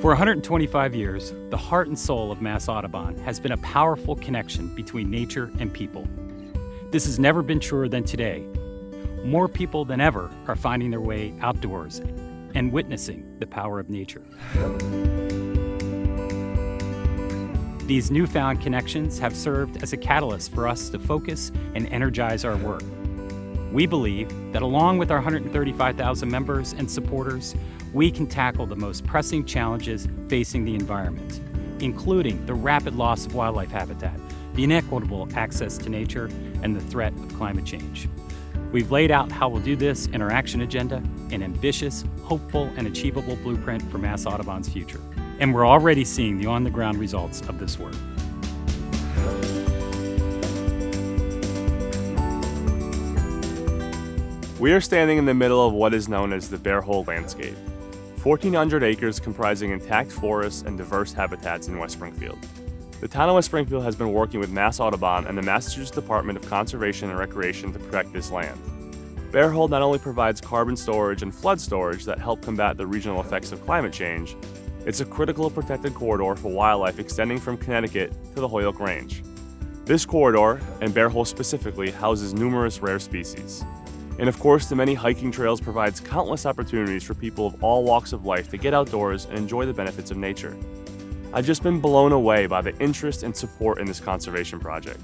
For 125 years, the heart and soul of Mass Audubon has been a powerful connection between nature and people. This has never been truer than today. More people than ever are finding their way outdoors and witnessing the power of nature. These newfound connections have served as a catalyst for us to focus and energize our work. We believe that along with our 135,000 members and supporters, we can tackle the most pressing challenges facing the environment, including the rapid loss of wildlife habitat, the inequitable access to nature, and the threat of climate change. We've laid out how we'll do this in our action agenda, an ambitious, hopeful, and achievable blueprint for Mass Audubon's future. And we're already seeing the on-the-ground results of this work. We are standing in the middle of what is known as the Bear Hole landscape, 1,400 acres comprising intact forests and diverse habitats in West Springfield. The town of West Springfield has been working with Mass Audubon and the Massachusetts Department of Conservation and Recreation to protect this land. Bear Hole not only provides carbon storage and flood storage that help combat the regional effects of climate change, it's a critical protected corridor for wildlife extending from Connecticut to the Holyoke Range. This corridor, and Bear Hole specifically, houses numerous rare species. And of course, the many hiking trails provides countless opportunities for people of all walks of life to get outdoors and enjoy the benefits of nature. I've just been blown away by the interest and support in this conservation project.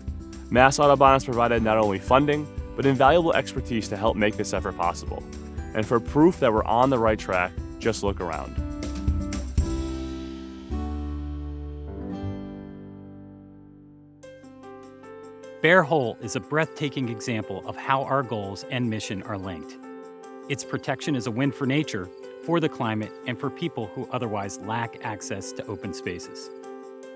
Mass Audubon has provided not only funding, but invaluable expertise to help make this effort possible. And for proof that we're on the right track, just look around. Bear Hole is a breathtaking example of how our goals and mission are linked. Its protection is a win for nature, for the climate, and for people who otherwise lack access to open spaces.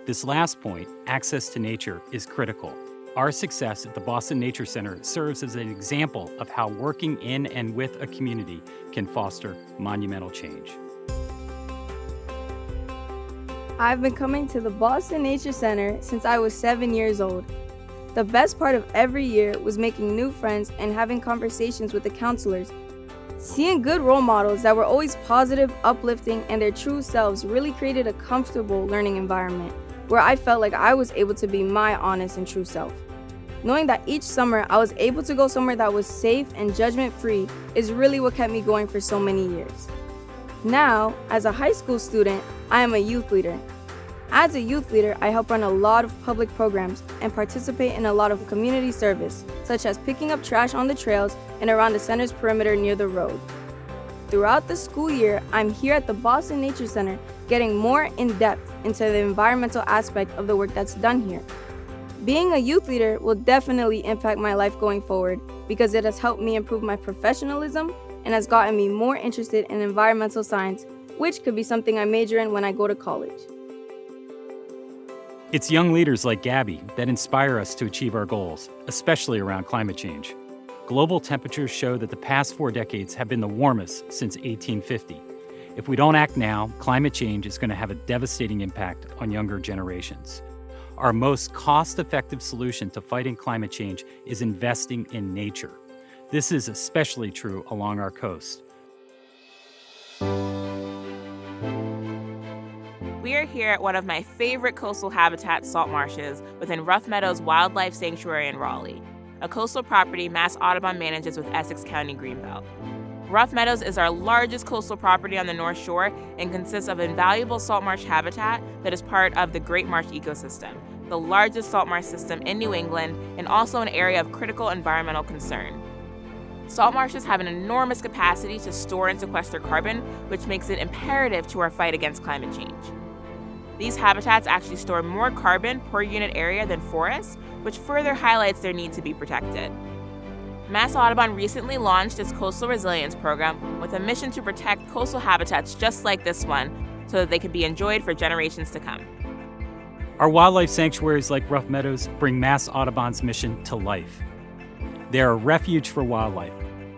This last point, access to nature, is critical. Our success at the Boston Nature Center serves as an example of how working in and with a community can foster monumental change. I've been coming to the Boston Nature Center since I was 7 years old. The best part of every year was making new friends and having conversations with the counselors. Seeing good role models that were always positive, uplifting, and their true selves really created a comfortable learning environment where I felt like I was able to be my honest and true self. Knowing that each summer I was able to go somewhere that was safe and judgment-free is really what kept me going for so many years. Now, as a high school student, I am a youth leader. As a youth leader, I help run a lot of public programs and participate in a lot of community service, such as picking up trash on the trails and around the center's perimeter near the road. Throughout the school year, I'm here at the Boston Nature Center getting more in-depth into the environmental aspect of the work that's done here. Being a youth leader will definitely impact my life going forward because it has helped me improve my professionalism and has gotten me more interested in environmental science, which could be something I major in when I go to college. It's young leaders like Gabby that inspire us to achieve our goals, especially around climate change. Global temperatures show that the past 4 decades have been the warmest since 1850. If we don't act now, climate change is going to have a devastating impact on younger generations. Our most cost-effective solution to fighting climate change is investing in nature. This is especially true along our coast. We are here at one of my favorite coastal habitat salt marshes within Rough Meadows Wildlife Sanctuary in Raleigh, a coastal property Mass Audubon manages with Essex County Greenbelt. Rough Meadows is our largest coastal property on the North Shore and consists of invaluable salt marsh habitat that is part of the Great Marsh ecosystem, the largest salt marsh system in New England and also an area of critical environmental concern. Salt marshes have an enormous capacity to store and sequester carbon, which makes it imperative to our fight against climate change. These habitats actually store more carbon per unit area than forests, which further highlights their need to be protected. Mass Audubon recently launched its Coastal Resilience Program with a mission to protect coastal habitats just like this one so that they can be enjoyed for generations to come. Our wildlife sanctuaries like Rough Meadows bring Mass Audubon's mission to life. They are a refuge for wildlife,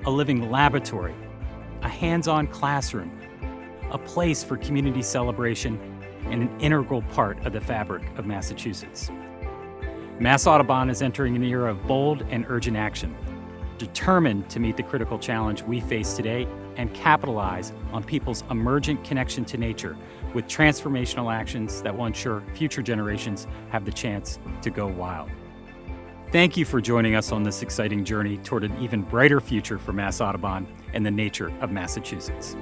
a living laboratory, a hands-on classroom, a place for community celebration, and an integral part of the fabric of Massachusetts. Mass Audubon is entering an era of bold and urgent action. determined to meet the critical challenge we face today and capitalize on people's emergent connection to nature with transformational actions that will ensure future generations have the chance to go wild. Thank you for joining us on this exciting journey toward an even brighter future for Mass Audubon and the nature of Massachusetts.